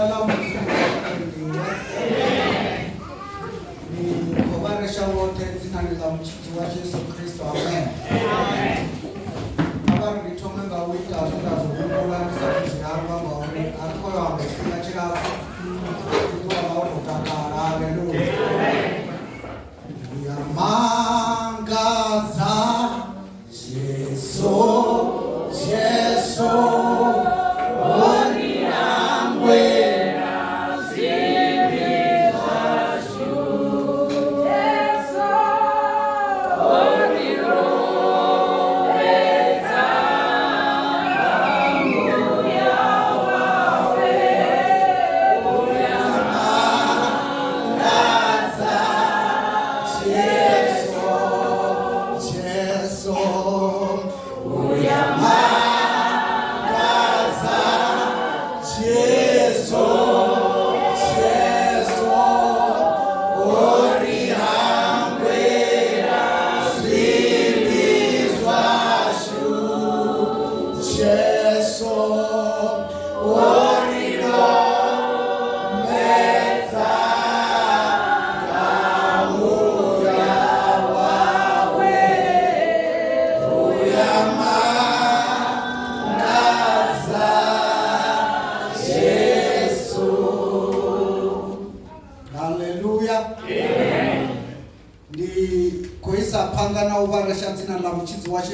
la ni kubarisha wote jina la mchizi wa Yesu Kristo. Amen. Habari nitome nga wita azoka zobungola nisabiji hapa maoni akoyo amefika chira kwa maono takara. Haleluya. Yamangaza Yesu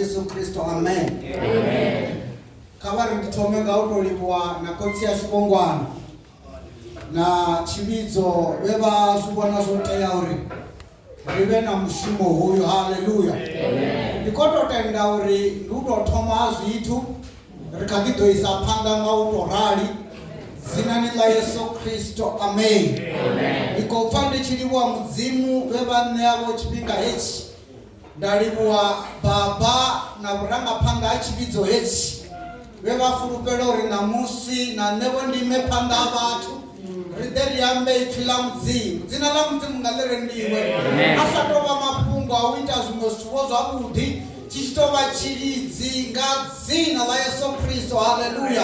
Yesu Kristo. Amen. Amen. Kabari nditome ngauto lipowa na konsia shubongwana na chibizo beba subwana zote yauri ribe na mshimo huyo. Haleluya. Amen. Nikoto tendauri ndudo Thomas itu rikagido isapanga ngauto rali zinani la Yesu Kristo. Amen. Amen. Niko upande chiliwa mzimu beba neabo chipinga hechi ndalibuwa baba na buranga panga achibizo hechi beba furupelo rina musi na nebo ndime panga abatu rideri yambe ifila mzimu zina la mzimu ngalere ndiwe asatoba mapungu awita zungosuozo abudi chishtoba chilizi ngazina la Yesu Kristo. Haleluya.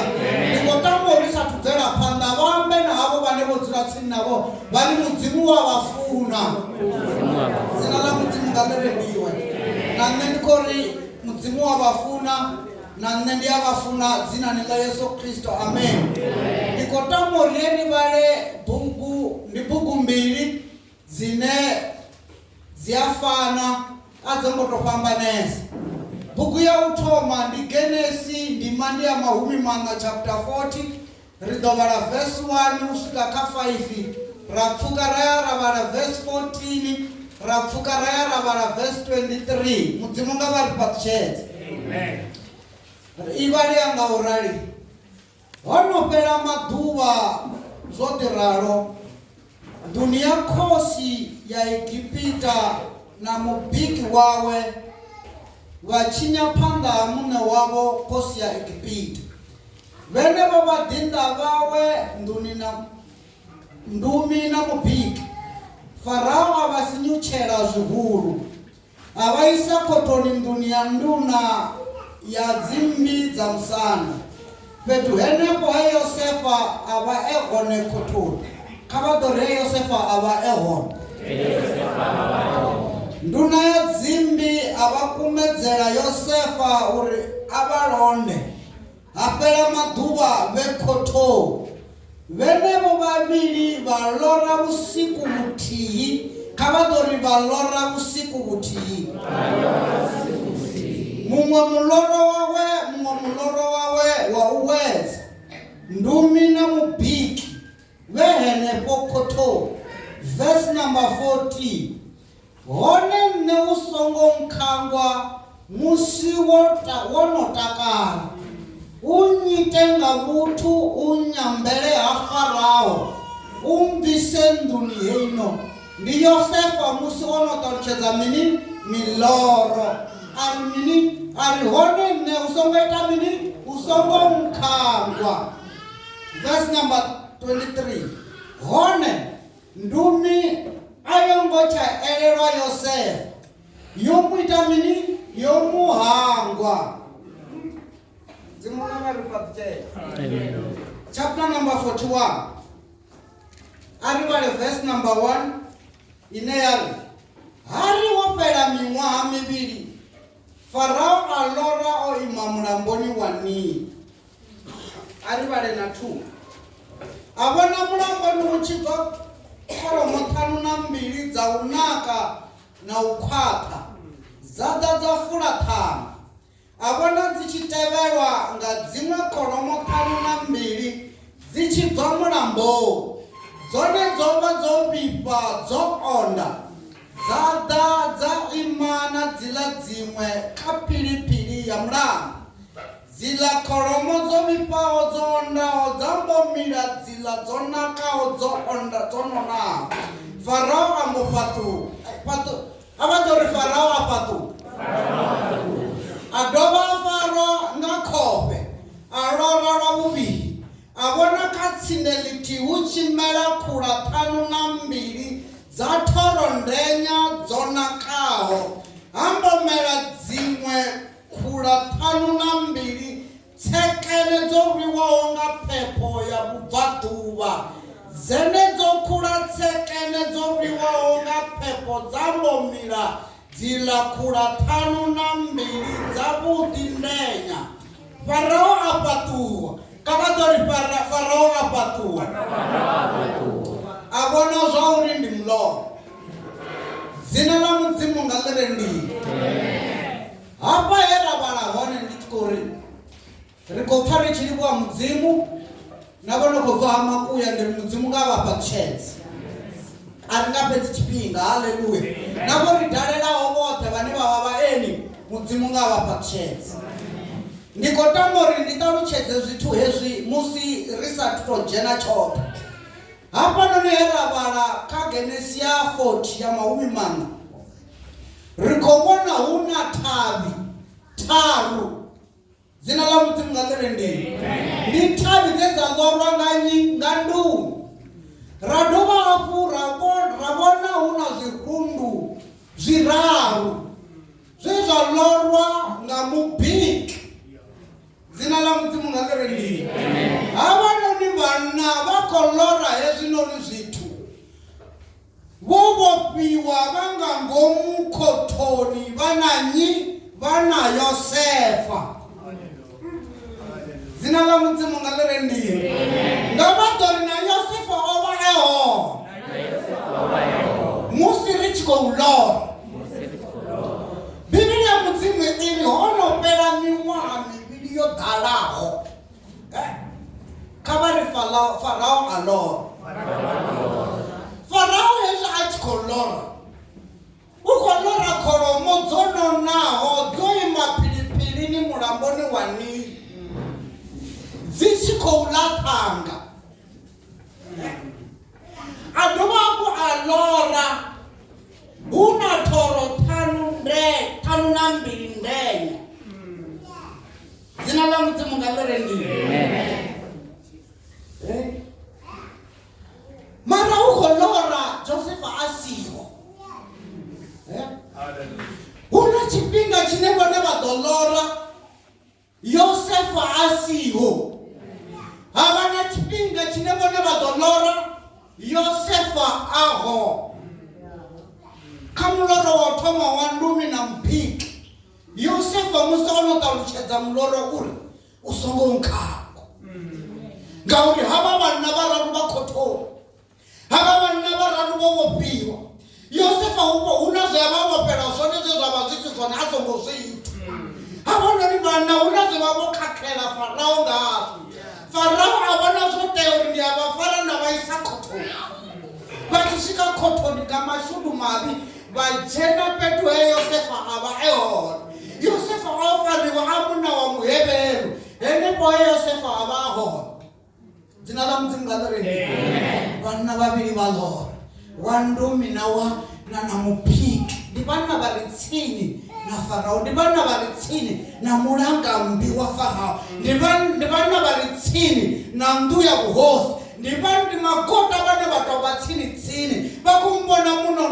Nikotambo urisa tutera panga wambe na habo banebo ziratsini nabo bali mzimu wa wafuna zina la mzimu ngalere ndiwe na nendikori mzimu wa wafuna na nendi abafuna zina ni la Yesu Kristo. Amen. Nikotamo rieni vale bugu mbili zine ziafana azongoto pambanesi. Bugu ya utoma ndi Genesi ndi mandi ya mahumi manga chapter 40 ridobara verse 1 usika ka 5 rapfuka raya bara verse 14 rapfuka raya bara verse 23 mudzimunga vari patchet. Amen. Ibari anga urali honopera maduva zotiraro dunia kosi ya Egipita na mubiki wawe wachinya panga amune wabo kosi ya Egipita vene baba dinda wawe ndumi na mubiki Farao abasinyuchera zuhuru abaisa kotoni dunia nduna ya zimbi za msana petu henepo he Yosefa aba egone kotoni kabadore Yosefa aba egone nduna ya zimbi abakumedzera Yosefa uri abalonde apela maduba bekoto venebo babili balora usiku mutihi kabadori balora usiku mutihi mumwe muloro wawe wa uweza ndumi na mubiki vehene pokoto. Verse number 40 hone ne usongo mkangwa musi wonotakara unyitenga vutu unyambele ha Farao umbise nduni heino ndi Yosefa musi wonotorcheza mini miloro arimini arihone ne usongo etamini usongo mkangwa. Verse number 23 hone ndumi ayongocha elelwa Yosefa yomuitamini yomuhangwa. Chapter number 41 ari vale verse number 1 ine yari hari wopela miṅwaha mivhili Farao a lora o ima mulamboni wa Nili. Ari vale na 2 a vhona mulamboni u tshi bva kholomo 52 dza u naka na u khwaṱha dza ḓadza fulaṱhanu. A vhona dzi tshi tevhelwa nga dziṅwe kholomo 52 dzi tshi bva mulamboni, dzone dzo vha dzo vhifha dzo onda, dza ḓa dza ima na dziḽa dziṅwe kha philiphili ya mulambo. Dziḽa kholomo dzo vhifhaho dzo ondaho dza mbo mila dziḽa dzo nakaho dzo onda dzo nonaho. Farao a mbo fhaṱuwa a vha ḓo ri Farao a fhaṱuwa, a dovha a farwa nga khofhe, a lora lwa vhuvhili. A vhona kha tsinde ḽithihi hu tshi mela khula 52 dza thorondenya dzo nakaho, ha mbo mela dziṅwe khula 52 tsekene dzo rwiwaho nga phepho ya vhubvaḓuvha. Dzenedzo khula tsekene dzo rwiwaho nga phepho dza mbo mila dziḽa khula 52 dzavhuḓi ndenya. Farao a fhaṱuwa. Kava ḓo ri Farao a fhaṱuwa. A vhona zwa uri ndi muloro. Dzina ḽa Mudzimu nga ḽi re ndi. Hafha he ra vhala hone ndi tshi khou ri ri khou pfa ri tshi livhuwa Mudzimu, na vho no khou bva ha Makuya ndi Mudzimu nga vhafha tshedzi. A ri nga fhedzi tshifhinga, haleluya. Na vho ri dalelaho vhoṱhe vhane vha vha vhaeni Mudzimu nga vhafha tshedzi. Ndi khou tama uri ndi ṱalutshedze zwithu hezwi musi ri sathu tou dzhena tshoṱhe. Hafhanoni he ra vhala kha Genesia 40 ya mahumi 4 ri khou vhona hu na thavhi tharu. Dzina ḽa Mudzimu nga ḽi re ndi. Ndi thavhi dze dza ḽorwa nga ndungu. Ra dovha hafhu ra vhona hu na zwirundu zwiraru zwe zwa ḽorwa nga mubiki. Dzina ḽa Mudzimu nga ḽi re ndi. Havhanoni vhanna vha khou ḽora hezwinoni zwithu, vho vhofhiwa vha nga ngomu khothoni vha na Yosefa. Dzina ḽa Mudzimu nga ḽi re ndi. Nga vha ḓo ri na Yosefa o vha e hone musi ri tshi khou ḽora. Bivhili ya Mudzimu i ri ho no fhela miṅwaha mivhili yo ḓalaho. Kha vha ri Farao a ḽora. Farao hezwi a tshi khou ḽora, u khou ḽora kholomo dzo nonaho dzo ima philiphilini mulamboni wa Nili, dzi tshi khou ḽa ṱhanga. A dovha hafhu a ḽora hu na thoro 52 ndenya. Dzina ḽa Mudzimu nga ḽi re ndi. Mara u khou ḽora Josefa a siho. Hu na tshifhinga tshine vhone vha ḓo ḽora Yosefa a siho. Havha na tshifhinga tshine vhone vha ḓo ḽora Yosefa aho. Kha muloro wa u thoma wa ndumi na mpiki, Yosefa musi o no ṱalutshedza muloro uri u songo nkhakho. Ngauri havha vhanna vhararu vha khothoni, havha vhanna vhararu vho vhofhiwa. Yosefa hu na zwe vha vhofhela zwone zwe zwa vha zwi si zwone a songo zwi ita. Havhanoni vhanna hu na zwe vha vho khakhela Farao ngazwo. Farao a vhona zwo tea uri ndi a vha fara na vha isa khothoni. Vha tshi swika khothoni nga mashudu mavhi, vha dzhena fhethu he Yosefa a vha e hone. Yosefa o fariwa a munna wa muhevheru, henefho he Yosefa a vha a hone. Dzina ḽa Mudzimu nga ḽi re ndi. Vhanna vhavhili vha ḽora, wa ndumi na muphiki. Ndi vhanna vha re tsini na Farao, ndi vhanna vha re tsini na mulangambi wa Farao, ndi vhanna vha re tsini na nnḓu ya vhuhosi, ndi magota vhane vha tou vha tsini. Vha khou muvhona munna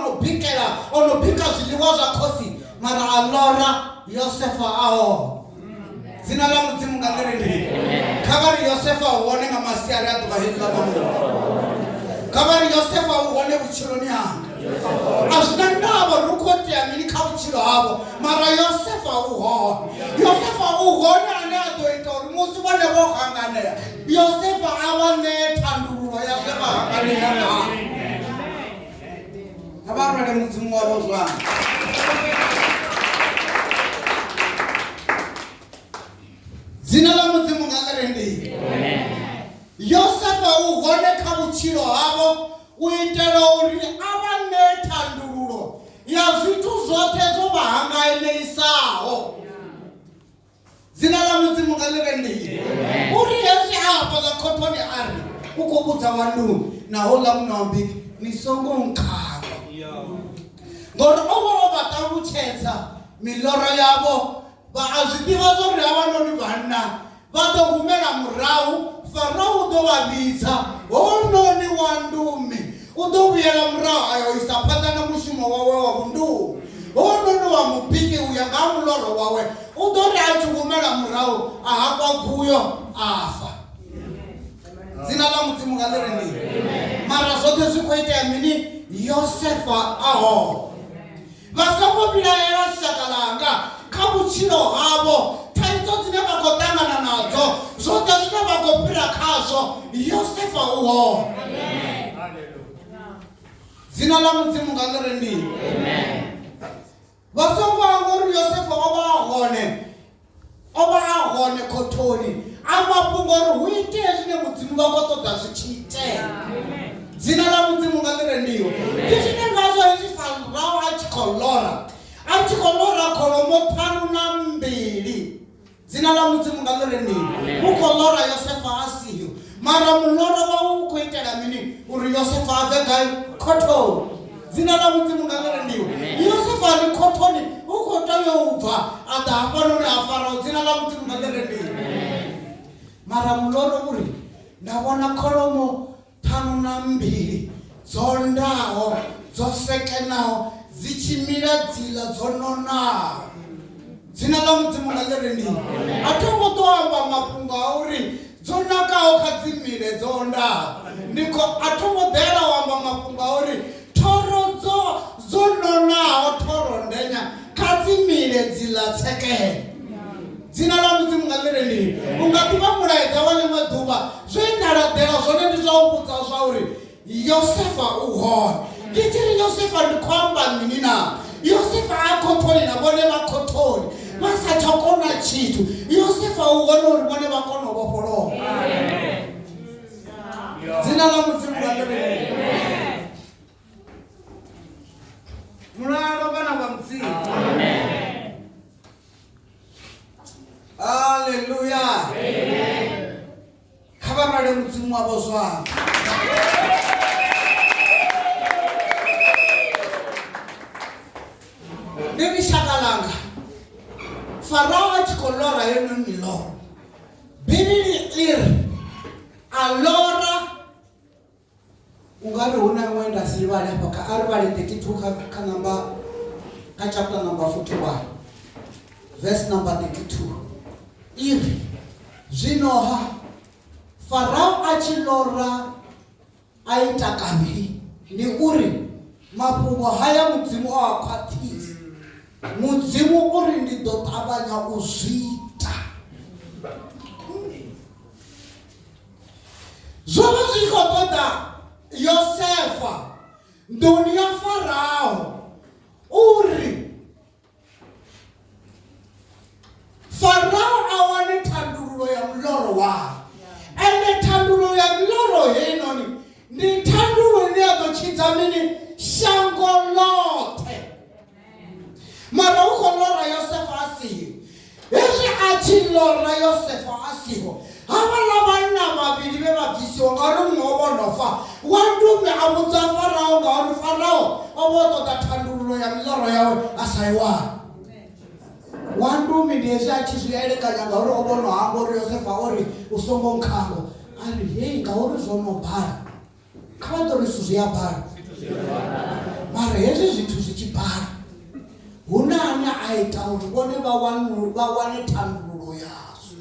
ono bika zwiḽiwa zwa khosi, mara a ḽora Yosefa aho. Dzina ḽa Mudzimu nga ḽi re ndi. Kha vha ri Yosefa hone nga masiari a ḓuvha heḽi ḽa mamulo. Kha Kavari Yosefa uone vutshiloni hanga. Azvina ndava rukotea mini kha vutshilo havo. Mara Yosefa uhone. Yosefa uhone ane adoita uri musi vone vo hanganea. Yosefa ava nethandululo yake vahanganea. Avarwele mudzimu wavo zwana. Dzina la mudzimu ngalerendei. Yosefa uhone kha vutshilo havo uitela uri ava nethandululo ya zwithu zwoṱhe zwo vha hanganeisaho. Dzina la mudzimu ngalerendei. Uri hezwi apa la khothoni ari u khou vhudza wanduni na houḽa muṋe wa mbiki ni songo nkhavha. Ngori ovo vha ṱalutshedza miloro yavo vha a zwi ḓivha zwori havanoni vhanna vha ḓo humela murahu. Farao u ḓo vha vhidza hounoni wa ndumi u ḓo vhuyela murahu ayo isa phanḓa na mushumo wawe wa vhundumi. Hounoni wa mubiki uya nga ha muloro wawe u ḓo ri a tshi humela murahu a hafha guyo afa. Dzina la mudzimu ngalerendei. Mara zwoṱhe zwi khou itea mini? Yosefa aho vha songo vhilaela shaka langa kha vhutshilo havho. Thaidzo dzine vha khou ṱangana nadzo zwoṱhe zwine vha khou fhira khazwo Yosefa uhone. Dzina la mudzimu ngalerendei. Vha songo amba uri Yosefa o vha a hone khothoni a mafhungo uri hu itee zwine mudzimu vha khou ṱoḓa zwi tshi itea. Dzina la mudzimu ngalerendei. Ndi zwine ngazwo hezwi Farao a tshi khou lora kholomo 2. Dzina la mudzimu ngalerendei. U khou lora Yosefa a siho. Mara muloro wawe u khou itela mini? Uri Yosefa a bve gai? Khothoni. Dzina la mudzimu ngalerendei. Yosefa ari khothoni u khou tea u bva a ḓa hafhanoni ha Farao. Dzina la mudzimu ngalerendei. Mara muloro uri nda vhona kholomo 2 dzo ndaho dzo sekenaho dzi tshi mila dzila dzo nonaho. Dzina la mudzimu ngalerendei. A thi ngo ḓo amba mafhungo a uri dzo nakaho kha dzi mile dzo ndaho. A thi ngo ḓela u amba mafhungo a uri thoro dzo nonaho thoro ndenya kha dzi mile dzila tsekela. Dzina la mudzimu ngalerendei. U nga ḓivha mulaedza wa ḽiṅwe ḓuvha zwe nda laḓela zwone ndi zwa u vhudza zwa uri Yosefa uhone. Ndi tshi ri Yosefa ndi khou amba mini na? Yosefa a khothoni na vhone vha khothoni vha sa tsha kona tshithu. Yosefa u vhona uri vhone vha kona u vhofholowa. Dzina la mudzimu ngalerendei. Mulalo vhana vha mudzimu. Hallelujah. Kha vha rale mudzimu wavho zwavho. Ndi shaka langa Farao a tshi khou lora yenoni miloro. Bivhili iri a lora ungari hu na iṅwe nda si livhale hafha kha ari vhale 32 kha chapter number 41 verse number 32. Iri zwinoha Farao a tshi lora a ita kavhili ndi uri mafhungo haya mudzimu o a khwaṱhisa. Mudzimu uri ndi ḓo ṱavhanya u zwi ita. Zwo vha zwi khou ṱoḓa Yosefa nduni ya Farao uri Farao a wane thandululo ya muloro wawe. Ende thandululo ya miloro heinoni ndi thandululo ine ya ḓo tshidza mini? Shango ḽoṱhe. Mara u khou lora Yosefa a siho. Hezwi a tshi lora Yosefa a siho, havhaḽa vhanna vhavhili vhe vha bvisiwa ngauri muṅwe o vha o no fa. Wa ndumi a vhudza Farao ngauri Farao o vha o ṱoḓa thandululo ya miloro yawe a sa i wani. Wa ndumi ndi hezwi a tshi zwi elekanya ngauri o vha o no hamba uri Yosefa ori u songo nkhavho. Ari hei ngauri zwo no bala kha vha ḓo ri zwithu zwi a bala. Mara hezwi zwithu zwi tshi bala hu na ane a ita uri vhone vha wane thandululo yazwo.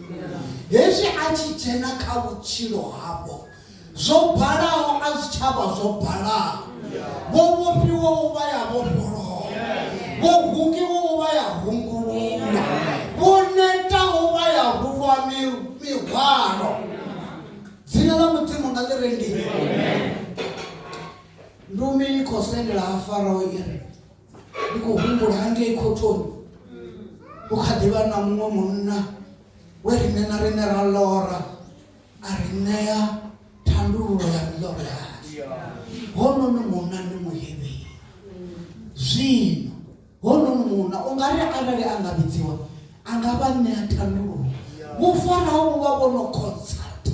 Hezwi a tshi dzhena kha vhutshilo havho zwo balaho a zwi tshavha zwo bala. Vho vhofhiwa vha ya vhofholowa, vho hungiwa vha ya hungulula, vho netaho vha ya rulwa mihwalo. Dzina ḽa Mudzimu nga ḽi re ndini. Ndumi i khou sendela ha Farao iri ndi khou humbula hangei khothoni hu kha ḓivha na muṅwe munna we riṋe na riṋe ra ḽora a ri ṋea thandululo ya miḽoro yashu. Hononi munna ndi muhevheli. Zwino hononi munna u nga ri arali a nga vhidziwa a nga vha ṋea thandululo. Vho Farao vha vho no consult,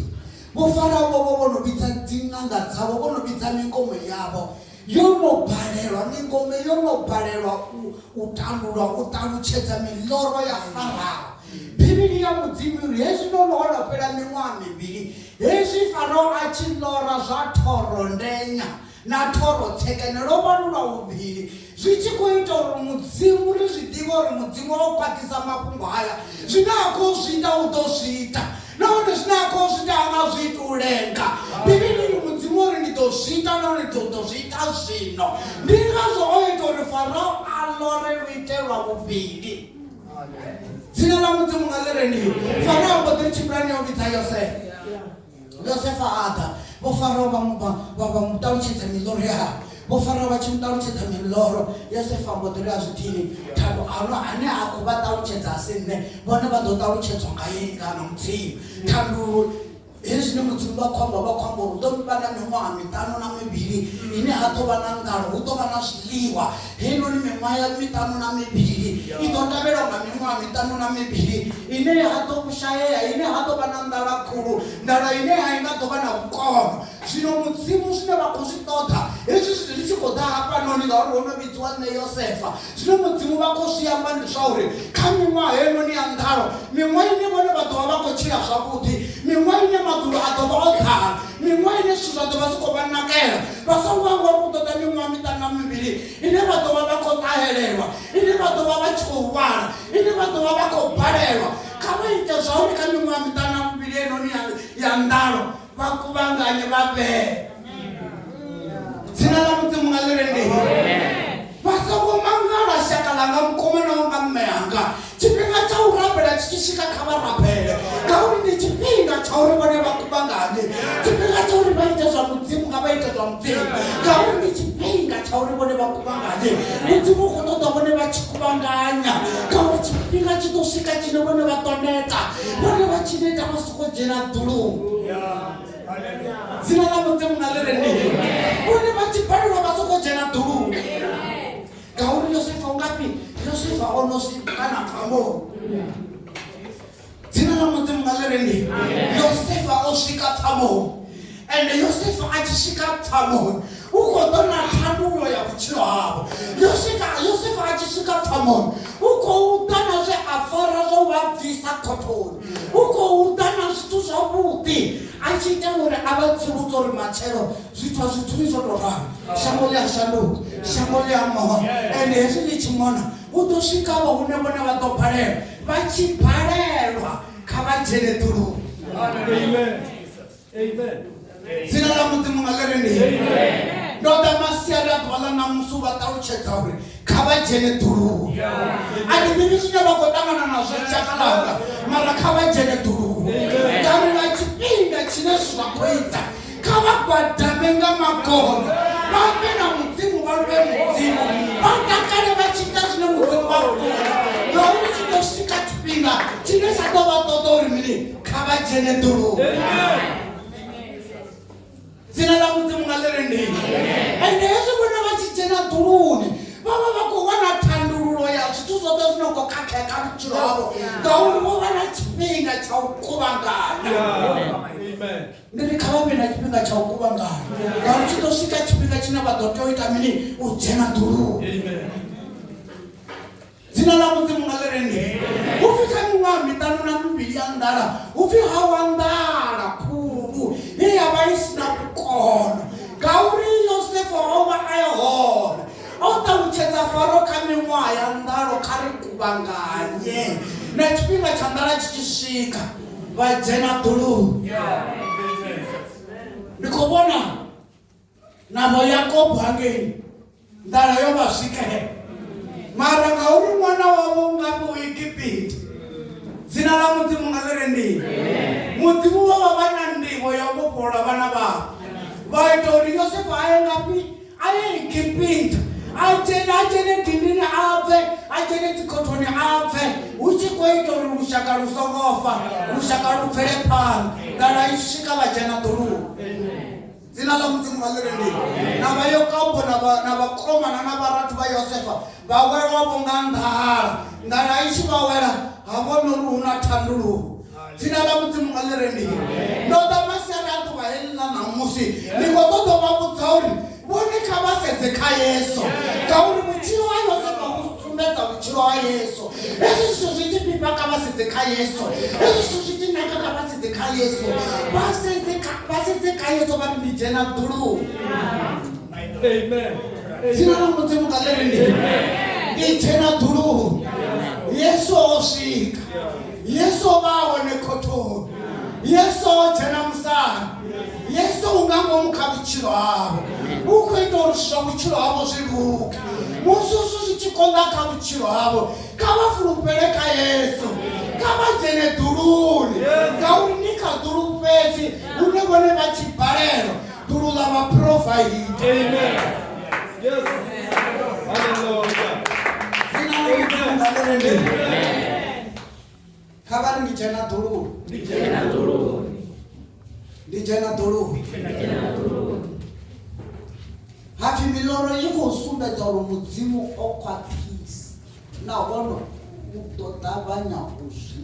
vho Farao vho no vhidza dziṅanga dzavho, vho no vhidza mingomo yavho yo no balelwa, mingome yo no balelwa u tandulwa, u ṱalutshedza miḽoro ya Farao. Bivhili ya Mudzimu uri hezwi no no wana fhela miṅwaha mivhili, hezwi Farao a tshi ḽora zwa thoro ndenya na thoro tsekene lo vha lu lwa vhuvhili, zwi tshi khou ita uri Mudzimu ri zwi ḓivhe uri Mudzimu o khwaṱhisa mafhungo haya. Zwine a khou zwi ita u ḓo zwi ita, nahone zwine a khou zwi ita a nga zwi ita u lenga. Bivhili ri Mudzimu uri ndi ḓo zwi ita nahone ndi ḓo zwi ita zwino. Ndi ngazwo o ita uri Farao a ḽore lu itelwa vhuvhili. Dzina ḽa Mudzimu nga ḽi re ndini. Farao mbo ḓi ri tshimbilani o vhidza Yosefa. Yosefa a ḓa, vho Farao vha mu ṱalutshedza miḽoro yavho. Vho Farao vha tshi mu ṱalutshedza miḽoro, Yosefa mbo ḓi ri a zwi dini thando ano ane a khou vha ṱalutshedza a si nṋe, vhone vha ḓo ṱalutshedzwa nga yeni kana Mudzimu. Thandululo hezwi Mudzimu vha khou amba uri hu ḓo vha na miṅwaha miṱanu na mivhili ine ha ḓo vha na nḓalo, hu ḓo vha na zwiḽiwa. Heinoni miṅwaha miṱanu na mivhili i ḓo tevhelwa nga miṅwaha miṱanu na mivhili ine ha ḓo shayeya, ine ha ḓo vha na nḓala khulu, nḓala ine a i nga ḓo vha na vhukono. Zwino Mudzimu zwine vha khou zwi ṱoḓa hezwi zwithu zwi tshi khou ḓa hafhanoni ngauri ho no vhidziwa nṋe Yosefa. Zwino Mudzimu vha khou zwi amba ndi zwa uri kha miṅwaha heinoni ya nḓalo, miṅwaha ine vhone vha ḓo vha vha khou tshila zwavhuḓi, miṅwaha ine maḓuvha a ḓo vha o ḓala, miṅwaha ine zwithu zwa ḓo vha zwi khou vha nakela, vha songo vha vho ṱoḓa miṅwaha miṱanu na mivhili ine vha ḓo vha vha khou ṱahelelwa, ine vha ḓo vha vha tshi khou lwala, ine vha ḓo vha vha khou balelwa. Kha vha ite zwa uri kha miṅwaha miṱanu na mivhili heinoni ya nḓalo vha kuvhanganye vha vhee. Dzina ḽa Mudzimu nga ḽi re ndini. Vha songo mangala shaka ḽanga, mukomana wanga, mme yanga. Tshifhinga tsha u rabela tshi tshi swika kha vha rabele, ngauri ndi tshifhinga tsha uri vhone vha kuvhangane. Tshifhinga tsha uri vha ite zwa Mudzimu nga vha ite zwa Mudzimu, ngauri ndi tshifhinga tsha uri vhone vha kuvhangane. Mudzimu u khou ṱoḓa vhone vha tshi kuvhanganya, ngauri tshifhinga tshi ḓo swika tshine vhone vha ḓo neta, vhone vha tshi neta vha sokou dzhena ḓuluni. Dzina ḽa Mudzimu nga ḽi re ndini. Vhone vha tshi balelwa vha sokou dzhena ḓuluni, ngauri Yosefa ungafhi, Yosefa o no swika na pfamoni. Dzina ḽa Mudzimu nga ḽi re ndini. Yosefa o swika pfamoni, ende Yosefa a tshi swika pfamoni u khou ḓo na thandululo ya vhutshilo havho. Yosefa a tshi swika pfamoni u khou ḓa na zwe a fara zwo vha bvisa khothoni, u khou ḓa na zwithu zwavhuḓi a tshi ita uri a vha tsivhudza uri matshelo zwithu a zwithuni zwo tou ralo, shango ḽi a shanduka, shango ḽi a moha. Ende hezwi ḽi tshi mona hu ḓo swika vha hune vhone vha ḓo balelwa, vha tshi balelwa kha vha dzhene ḓuluni. Dzina ḽa Mudzimu nga ḽi re ndini. Ndo ḓa masiari a ḓuvha ḽa ṋamusi vha ṱalutshedza uri kha vha dzhene ḓuluni. A ndi ḓivhi zwine vha khou ṱangana nazwo shaka ḽanga, mara kha vha dzhene ḓuluni, ngauri nga tshifhinga tshine zwa khou ita kha vha gwadame nga magono, vha vhe na Mudzimu, vha luvhe Mudzimu, vha takale vha tshi ita zwine Mudzimu vha funa, ngauri tshi ḓo swika tshifhinga tshine tsha ḓo vha ṱoḓa uri mini, kha vha dzhene ḓuluni. Dzina ḽa Mudzimu nga ḽi re ndini. Ende hezwi vhone vha tshi dzhena ḓuluni vha vha vha khou wana thandululo ya zwithu zwoṱhe zwi no khou khakhea kha vhutshilo havho, ngauri vho vha na tshifhinga tsha u kuvhangana. Ndi ri kha vha vhe na tshifhinga tsha u kuvhangana, ngauri tshi ḓo swika tshifhinga tshine vha ḓo tea u ita mini, u dzhena ḓuluni. Dzina ḽa Mudzimu nga ḽi re ndini. Hu pfi kha miṅwaha miṱanu na mivhili ya nḓala, hu pfi hawa nḓala khulu ye ya vha i si na vhukono, ngauri Yosefa o vha a ye hone o ṱalutshedza Farao kha miṅwaha ya nḓalo kha ri kuvhanganye, na tshifhinga tsha nḓala tshi tshi swika vha dzhena ḓuluni. ndi khou vhona na vho Yakobo hangei nḓala yo vha swikelela, mara ngauri ṅwana wavho u nga vho Egipiti, dzina ḽa Mudzimu nga ḽi re ndivho. Mudzimu vha vha vha na nḓivho ya u vhofholola vhana vhavho, vha ita uri Yosefa a ye ngafhi? A ye Egipiti, a dzhene dindini a bve, a dzhene dzikhothoni a bve, hu tshi khou ita uri lushaka lu songo fa, lushaka lu bvele phanḓa, nḓala i swika vha dzhena ḓoroboni. Dzina ḽa Mudzimu nga ḽi re ndivho. Na vha Yakobo na vhakomana na vharathu vha Yosefa vha welwavho nga nḓala, nḓala i tshi vha wela ha vhona uri hu na thandululo. Dzina ḽa Mudzimu nga ḽi re ndivho. Ndo ḓa masiari a ḓuvha heḽi ḽa ṋamusi ndi khou ṱoḓa u vha vhudza uri vhone kha vha sedze kha Yesu, ngauri vhutshilo ha Yosefa vhu sumbedza vhutshilo ha Yesu. Hezwi zwithu zwi tshi fhifha kha vha sedze kha Yesu, hezwi zwithu zwi tshi naka kha vha sedze kha Yesu, vha sedze kha Yesu vha ri ndi dzhena ḓuluni. Dzina ḽa Mudzimu nga ḽi re ndivho. Ndi dzhena ḓuluni. Yesu o swika, Yesu o vha hone khothoni, Yesu o dzhena musanda, Yesu u nga ngomu kha vhutshilo havho, u khou ita uri zwithu zwa vhutshilo havho zwi luge. Musi zwithu zwi tshi konḓa kha vhutshilo havho, kha vha fulufhele kha Yesu, kha vha dzhene ḓuluni, ngauri ndi kha ḓulu fhedzi hune vhone vha tshi balelwa ḓulu ḽa vha provide. Kha vha ri ndi dzhena ḓuluni, ndi dzhena ḓuluni. Hapfi miḽoro i khou sumbedza uri Mudzimu o khwaṱhisa nahone u ḓo ṱavhanya u zwi.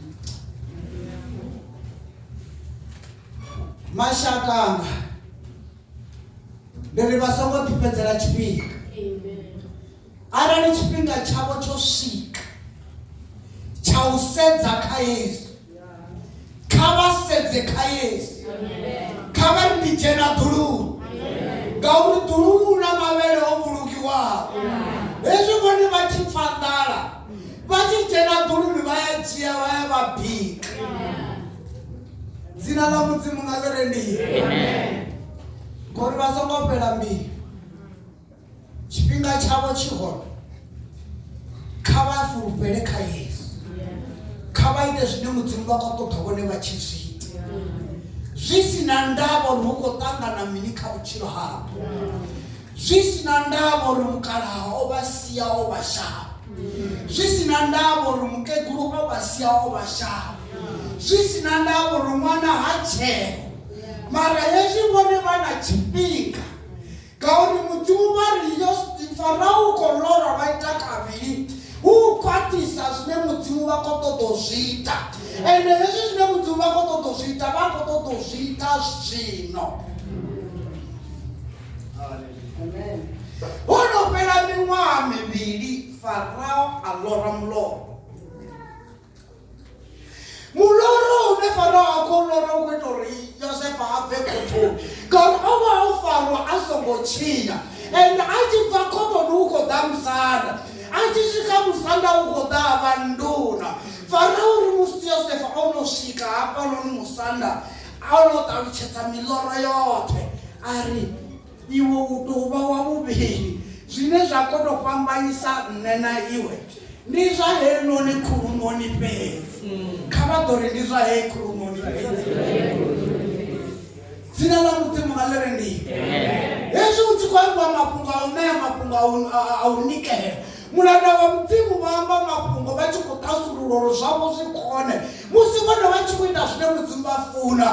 Mashaka anga ndi ri vha songo ḓifhedzela tshifhinga. Arali tshifhinga tshavho tsho swika tsha u sedza kha Yesu, kha vha sedze kha Yesu, kha vha ri ndi dzhena ḓuluni, ngauri ḓuluni hu na mavhele o vhulukiwaho. Hezwi vhone vha tshi pfa nḓala, vha tshi dzhena ḓuluni vha ya dzhia vha ya vha bika. Dzina ḽa Mudzimu nga ḽi re ndivho. Ngori vha songo fhela mbilu, tshifhinga tshavho tshi hone, kha vha fulufhele kha Yesu, kha vha ite zwine Mudzimu vha khou ṱoḓa vhone vha tshi zwi ita, zwi si na ndavha uri hu khou ṱangana mini kha vhutshilo havho, zwi si na ndavha uri mukalaha o vha sia o vha shavha, zwi si na ndavha uri mukegulu o vha sia o vha shavha, zwi si na ndavha uri ṅwana ha tsheo. Mara hezwi vhone vha na tshifhinga, ngauri Mudzimu vha ri Farao u khou lora vha ita kavhili, hu khwaṱhisa zwine Mudzimu vha khou ṱoḓa u zwi ita. Ende hezwi zwine Mudzimu vha khou ṱoḓa u zwi ita, vha khou ṱoḓa u zwi ita zwino. Ho no fhela miṅwaha mivhili Farao a lora muloro. Muloro une Farao a khou lora u khou ita uri Yosefa a bve khothoni, ngauri o vha o farwa a songo tshinya. And a tshi bva khothoni hu khou ḓa musanda, a tshi swika musanda hu khou ḓa vha nduna. Farao uri musi Yosefa o no swika hafhanoni musanda, a no ṱalutshedza miḽoro yoṱhe, a ri iwe u tou vha wa vhuvhili, zwine zwa kona u fhambanyisa nṋe na iwe ndi zwa heinoni khulunoni fhedzi. Kha vha ḓo ri ndi zwa hei khulunoni fhedzi. Dzina ḽa Mudzimu nga ḽi re ndivho. Hezwi u tshi khou ambiwa mafhungo a u ṋea mafhungo a u nikela, mulanda wa Mudzimu vha amba mafhungo vha tshi khou ṱasulula uri zwavho zwi khone, musi vhone vha tshi khou ita zwine Mudzimu vha funa,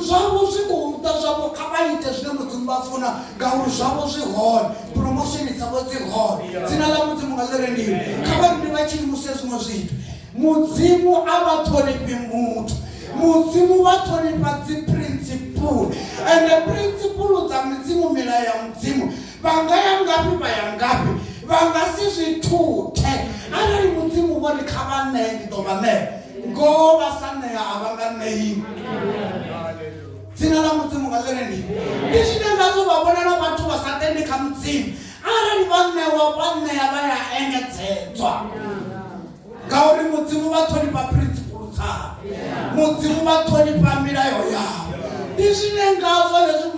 zwavho zwi khou ḓa zwavho, kha vha ite zwine Mudzimu vha funa, ngauri zwavho zwi hone, promotion dzavho dzi hone. Dzina ḽa Mudzimu nga ḽi re ndivho. Kha vha ndi vha tshi musi zwiṅwe zwithu, Mudzimu a vha ṱhonifhi muthu, Mudzimu vha ṱhonifha dzi principle, ende principle dza Mudzimu, milayo ya Mudzimu, vha nga ya ngafhi vha ya ngafhi, vha nga si zwi thuthe. Arali Mudzimu vhori kha vha ṋee, ndi ḓo vha ṋea, ngoho vha sa ṋea a vha nga ṋei. Dzina ḽa Mudzimu nga ḽi re ndivho. Ndi zwine ngazwo vha vhona na vhathu vha sa tendi kha Mudzimu, arali vha ṋewa vha ṋea vha ya engedzedzwa, ngauri Mudzimu vha ṱhonifha principle dzavho, Mudzimu vha ṱhonifha milayo yavho. Ndi zwine ngazwo hezwi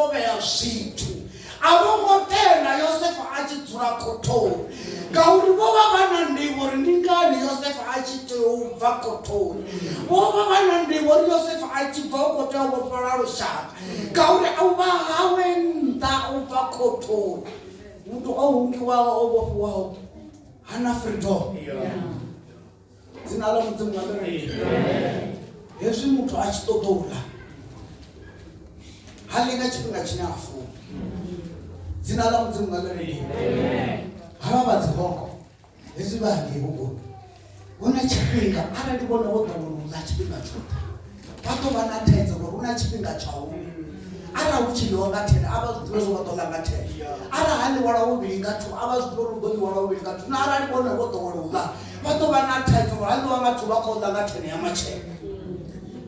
songo vhea zwithu. A vho ngo tenda Yosefa a tshi dzula khothoni ngauri vho vha vha na nḓivho uri ndi ngani Yosefa a tshi tea u bva khothoni. Vho vha vha na nḓivho uri Yosefa a tshi bva u khou tea u vhofholola lushaka ngauri u vha hawe nnḓa u bva khothoni. Muthu o hungiwaho o vhofhiwaho hana freedom. Dzina ḽa Mudzimu nga ḽone. Hezwi muthu a tshi ṱoḓa u ḽa ha ḽi nga tshifhinga tshine a funa. Dzina ḽa Mudzimu nga ḽone. Havha vha dzi hoko hezwi vha hangei hokoni hu na tshifhinga arali vhone vho ḓa vhono ḽa tshifhinga tshoṱhe vha ḓo vha na thaidzo ngori hu na tshifhinga tsha u arali hu tshi ḽiwa nga 10 a vha zwi ḓivhe zwo vha ḓo ḽa nga 10. Arali ha ḽiwa lwa vhuvhili nga 2 a vha zwi ḓivhe uri hu ḓo ḽiwa lwa vhuvhili nga 2. Na arali vhone vho ḓowela u ḽa vha ḓo vha na thaidzo ngori ha ḽiwa nga 2 vha khou ḽa nga 10 ya matshelo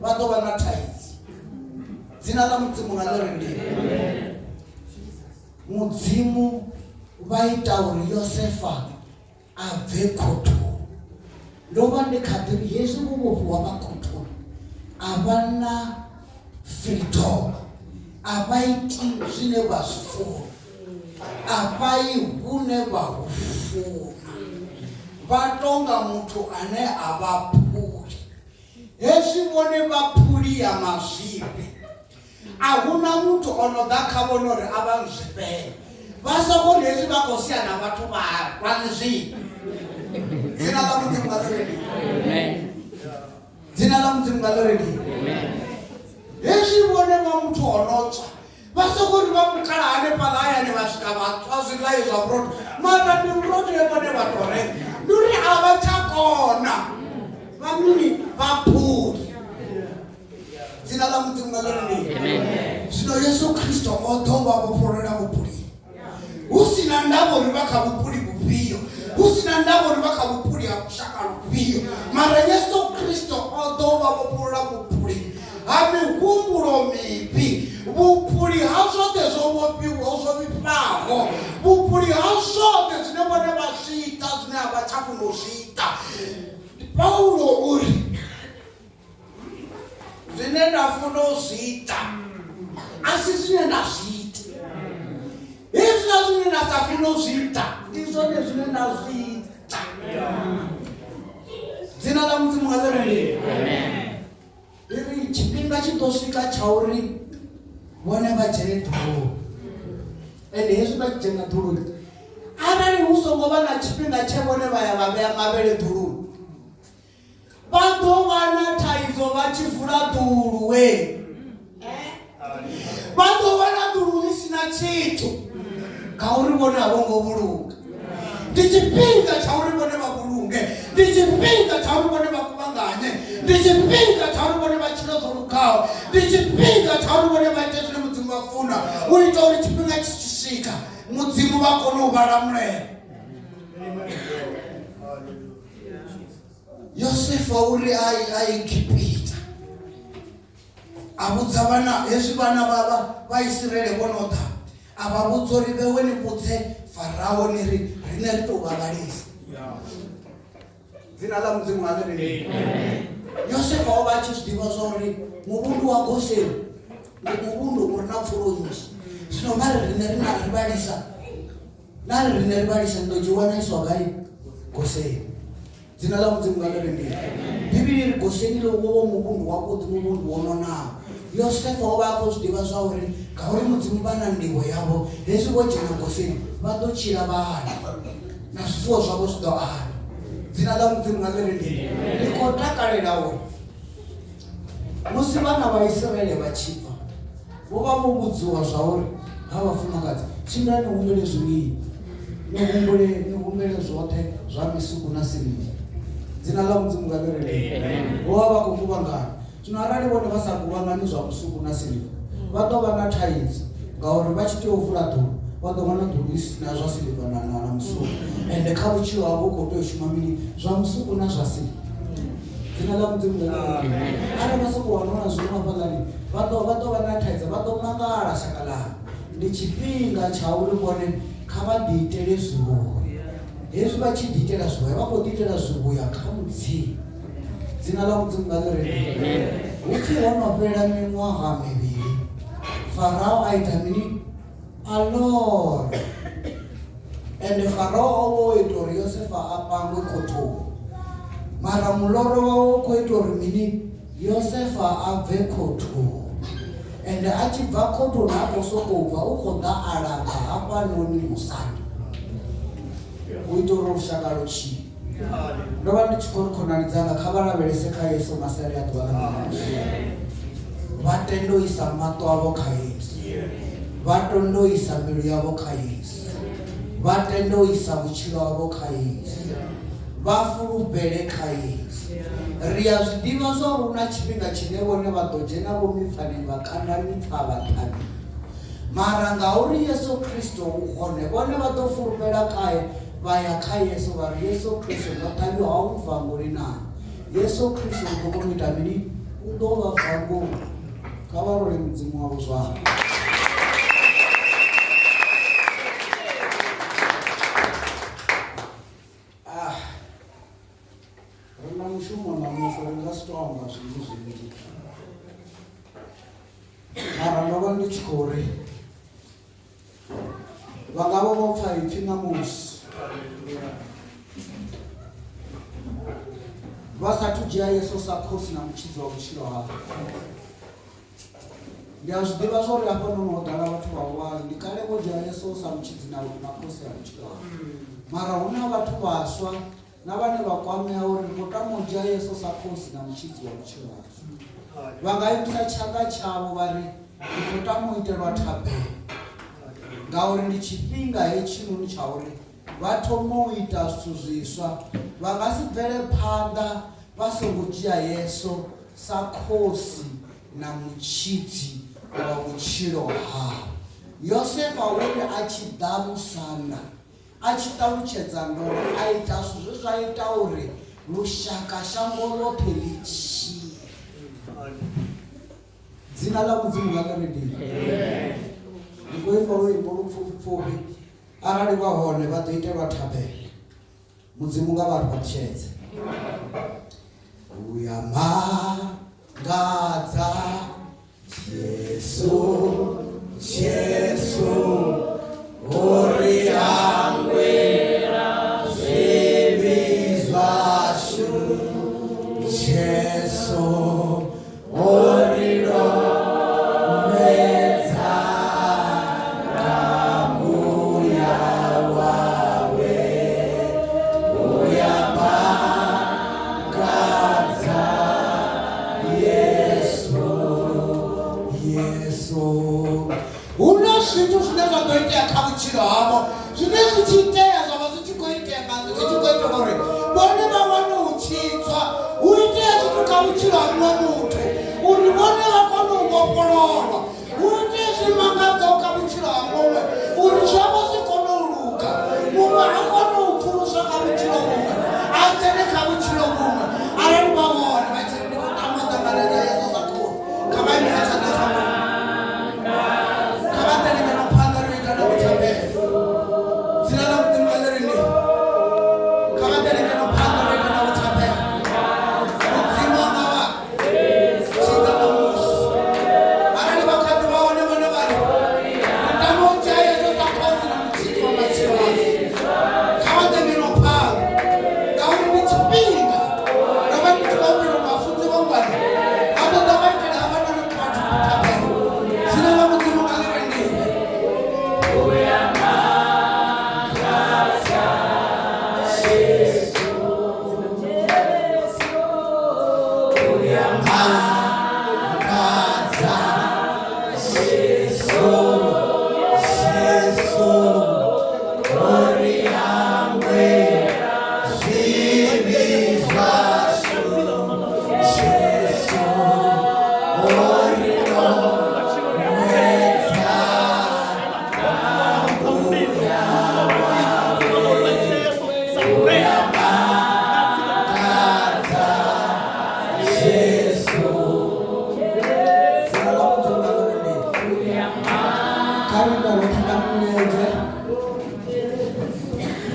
vha ḓo vha na thaidzo. Dzina ḽa Mudzimu nga ḽone. Mudzimu vha ita uri Yosefa a bve khothoni. Ndo vha ndi kha ḓi ri hezwi vho vhofhiwa vha khothoni a vha na freedom. A vha iti zwine vha zwi funa. A vha yi hune vha hu funa. Vha tonga muthu ane a vha phuli. Hezwi vhone vha phuli ya mazwifhi a huna muthu ono ḓa kha vhone uri a vha zwifhela. Vha soko hezwi vha khou sia na vhathu vha ni zwifhi. Dzina ḽa Mudzimu nga ḽone. Dzina ḽa Mudzimu nga ḽone. Hezwi vhone vha muthu ono tswa vha soko ri vha mukala hanefhaḽa hayani vha swika vha tswa zwiḽayo zwa vhurodo mara ndi vhurodo ye vhone vha tou renga. Ndi uri a vha tsha kona vha mini vha phuli. Dzina ḽa Mudzimu nga ḽone. Zwino Yesu Kristo o ḓo vha vhofhololela vhupulini hu si na ndavha uri vha kha vhupuli vhufhio. Hu si na ndavha uri vha kha vhupuli ha lushaka lufhio. Mara Yesu Kristo o ḓo vha vhofhololela vhupulini ha mihumbulo mivhi. Vhupuli ha zwoṱhe zwo vhifhaho. Vhupuli ha zwoṱhe zwine vhone vha zwi ita zwine a vha tsha funa u zwi ita. Paulo uri zwine nda funa u zwi ita a si zwine nda zwi ita. Hezwiḽa zwine nda sa funa u zwi ita ndi zwone zwine nda zwi ita. Dzina ḽa Mudzimu nga ḽone. Iri tshifhinga tshi ḓo swika tsha uri vhone vha dzhene ḓuloni. Ende hezwi vha dzhena ḓuloni arali hu songo vha na tshifhinga tshe vhone vha ya vha vhea mavhele ḓuloni vha ḓo vha na thaidzo vha tshi vula ḓulu we. Vha ḓo vha na ḓulu ḽi si na tshithu ngauri vhone a vho ngo vhulunga. Ndi tshifhinga tsha uri vhone vha vhulunge. Ndi tshifhinga tsha uri vhone vha kuvhanganye. Ndi tshifhinga tsha uri vhone vha tshile zwo lugaho. Ndi tshifhinga tsha uri vhone vha ite zwine Mudzimu vha funa u ita uri tshifhinga tshi tshi swika Mudzimu vha kone u vhala mulelo. Yosefa uri a Igipita a vhudza vhana hezwi vhana vha Israele vhono ḓa a vha vhudza uri vhewe ni vhudze Farao ni ri rine ri tou vhavalisa. Dzina ḽa Mudzimu nga ḽone. Yosefa o vha a tshi zwi ḓivha zwa uri muvhundu wa Gosheni ndi muvhundu uri na pfulo nnzhi. Zwino mari rine ri na ri vhalisa na rine ri vhalisa ndo dzhiwa na iswa gai Gosheni. Dzina ḽa Mudzimu nga ḽone. Bivhili ri Gosheni lo wo muvhundu wavhuḓi muvhundu wo nonaho. Yosefa o vha a khou zwi ḓivha zwa uri ngauri Mudzimu vha na nḓivho yavho hezwi vho dzhena Gosheni vha ḓo tshila vhana na zwifuwo zwavho zwi ḓo ana. Dzina ḽa Mudzimu nga ḽone. Ndi khou takalela uri musi vhana vha Israele vha tshi bva vho vha vho vhudziwa zwa uri ha vhafumakadzi tshimbilani humbele zwivhili ni humbele zwoṱhe zwa misuku na siliva. Dzina ḽa Mudzimu nga ḽone. Vho vha vha khou kuvhangana. Zwino arali vhone vha sa kuvhangani zwa musuku na siliva vha ḓo vha na thaidzo ngauri vha tshi tea u vula ḓulu vha ḓo vha na ḓulu i si na zwa siliva na musuku. Ende kha vhutshilo havho u khou tea u shuma mini zwa musuku na zwa siliva. Dzina ḽa Mudzimu nga ḽone. Arali vha sokou wanala zwiṅwe hafhaḽani vha ḓo vha na thaidzo vha ḓo mangala shaka ḽavho. Ndi tshifhinga tsha uri vhone kha vha ḓiitele zwivhuya. Hezwi vha tshi ḓiitela zwivhuya vha khou ḓiitela zwivhuya kha Mudzimu. Dzina ḽa Mudzimu nga ḽone. Hu pfi ho no fhela miṅwaha mivhili Farao aita mini alor ende Farao o itori Yosefa apangwe koto mara muloro wao ko itori mini Yosefa abve koto ende achibva koto napo sokobva ukoda alanga hapa noni musani uitoro ushaka rochi ndova ndichikoro konanidzanga kavaraveseka Yesu masari atwala vatendoisa mato avo kha Yesu vatondoisa mbilu yavo kha Yesu vatendoisa vutshilo havo kha Yesu vafulubele kha Yesu ri a zwiḓivha zwa uri una tshifhinga tshine vhone vha ḓo dzhena vho mipfani vhakanda mipfa vhaṱhabi mara ngauri Yesu Kristo u hone vhone vha ḓo fulufhela khaye vha ya kha Yesu vha ri Yesu Kristo ndo ṱhavhiwa ha u bva ngori na Yesu Kristo u ḓo kona u ita mini u ḓo vha bva ngori kha vha role mudzimu wavho zwavho. Ri na mushumo na musi ri nga si tou amba zwinzhi zwinzhi mara ndo vha ndi tshi khou ri vha nga vha vho pfha ipfhi namusi vha sathu dzhia Yesu sa khosi na mutshidzi wa vhutshilo havho. Ndi a zwi ḓivha zwa uri hafha no ḓala vhathu vhahulwane ndi kale vho dzhia Yesu sa mutshidzi na khosi ya vhutshilo havho mara hu na vhathu vhaswa na vhane vha kwamea uri vho tama u dzhia Yesu sa khosi na mutshidzi wa vhutshilo havho. Vha nga imisa tshaka tshavho vha ri ndi khou tama u itelwa thabelo ngauri ndi tshifhinga hetshinoni tsha uri vha thoma u ita zwithu zwiswa vha nga si bvele phanḓa vha songo dzhia Yesu sa khosi na mutshidzi wa vhutshilo havho. Yosefa uri a tshi ḓa musanda a tshi ṱalutshedza ndoro a ita zwithu zwe zwa ita uri lushaka shango ḽoṱhe ḽi tshie. Dzina ḽa mudzimu nga ḽeredini ndi khou imba luimbo lupfufhipfufhi arali vha hone vha ḓo itelwa thabelo mudzimu nga vha ri vhatshedze uya mangadza Yesu Yesu uri angwera zvivi zvashu Yesu uri lomedza ngamuya wawe uya mangadza Yesu Yesu. Huna zwithu zwine zwa ḓo itea kha vhutshilo havho zwine zwi tshi itea zwa vha zwi tshi khou itea nga zwi tshi khou itela uri vhone vha wane u tshitswa hu itea zwithu kha vhutshilo ha muṅwe muthu uri vhone vha kone u vhofhololwa hu itea zwimangadzaho kha vhutshilo ha muṅwe uri zwavho zwi kone u luga muṅwe a kone u pfuluswa kha vhutshilo vhuṅwe a dzhene kha vhutshilo vhuṅwe arali vha vhone vha tshi ri ndi khou tama u ṱanganedza Yesu sa khosi kha vha imisa tshanḓa tshavho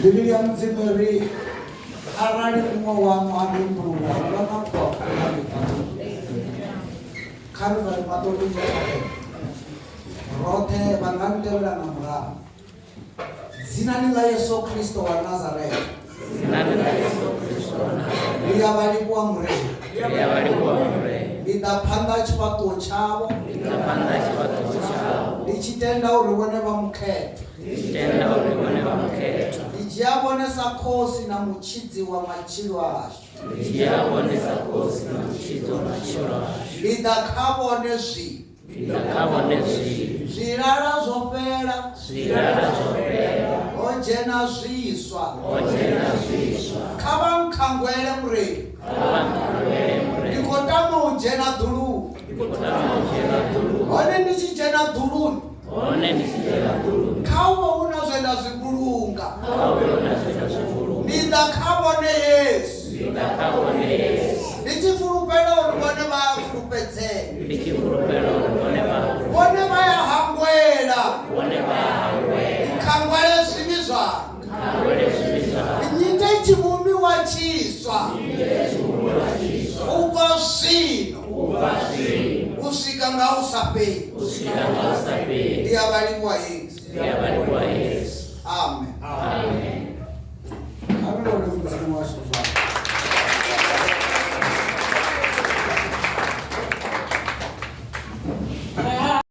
Biblia mzimeri arali kumwe wa mwari mbruwa wana kwa kuna mita Karvari matoli mtabe rote vanganitevela na murahu. Zinani la Yesu Kristo wa Nazareth. Liyavaliwa murei. Lidapanda chipato chavo. Lichitenda uri vone vamukhetwa. Lichiavonesa khosi na muchidzi wa machilo asho. Lidakhavone zvi. Zvirara zvopera. Ojena zviswa. Kava mkhangwele murei. Ndikotama ujena dhulu. One ndichijena dhuluni. Kawo unazvenda zvikulunga. Ndidakhavone Yesu. Ndichifurupela uri vone vafurupedzeni. Vone vayahangwela. Mkhangwele zvivi zvanga. Nyite chivumbi wachiswa. Ubva zvino kusvika ngausaperi. Ndiyavaliwa Yesu. Amen. Amen.